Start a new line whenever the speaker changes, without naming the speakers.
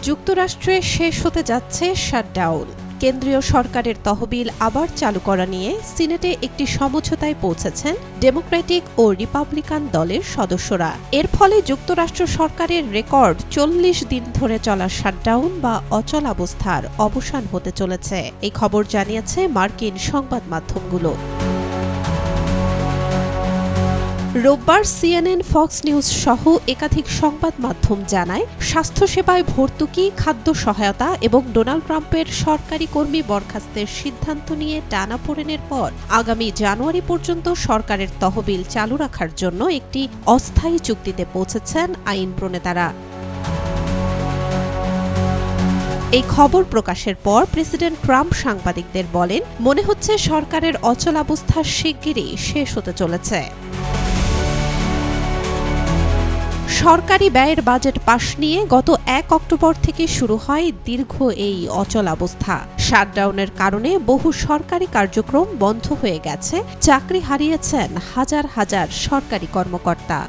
যুক্তরাষ্ট্রে শেষ হতে যাচ্ছে শাটডাউন। কেন্দ্রীয় সরকারের তহবিল আবার চালু করা নিয়ে সিনেটে একটি সমঝোতায় পৌঁছেছেন ডেমোক্রেটিক ও রিপাবলিকান দলের সদস্যরা। এর ফলে যুক্তরাষ্ট্র সরকারের রেকর্ড ৪০ দিন ধরে চলা শাটডাউন বা অচলাবস্থার অবসান হতে চলেছে। এই খবর জানিয়েছে মার্কিন সংবাদ মাধ্যমগুলো। রোববার সিএনএন, ফক্স নিউজ সহ একাধিক সংবাদ মাধ্যম জানায়, স্বাস্থ্যসেবায় ভর্তুকি, খাদ্য সহায়তা এবং ডোনাল্ড ট্রাম্পের সরকারি কর্মী বরখাস্তের সিদ্ধান্ত নিয়ে টানাপোড়েনের পর আগামী জানুয়ারি পর্যন্ত সরকারের তহবিল চালু রাখার জন্য একটি অস্থায়ী চুক্তিতে পৌঁছেছেন আইন প্রণেতারা। এই খবর প্রকাশের পর প্রেসিডেন্ট ট্রাম্প সাংবাদিকদের বলেন, মনে হচ্ছে সরকারের অচলাবস্থা শিগগিরই শেষ হতে চলেছে। সরকারি ব্যয়ের বাজেট পাশ নিয়ে গত ১ অক্টোবর থেকে শুরু হয় দীর্ঘ এই অচলাবস্থা। শাটডাউনের কারণে বহু সরকারি কার্যক্রম বন্ধ হয়ে গেছে, চাকরি হারিয়েছেন হাজার হাজার সরকারি কর্মকর্তা।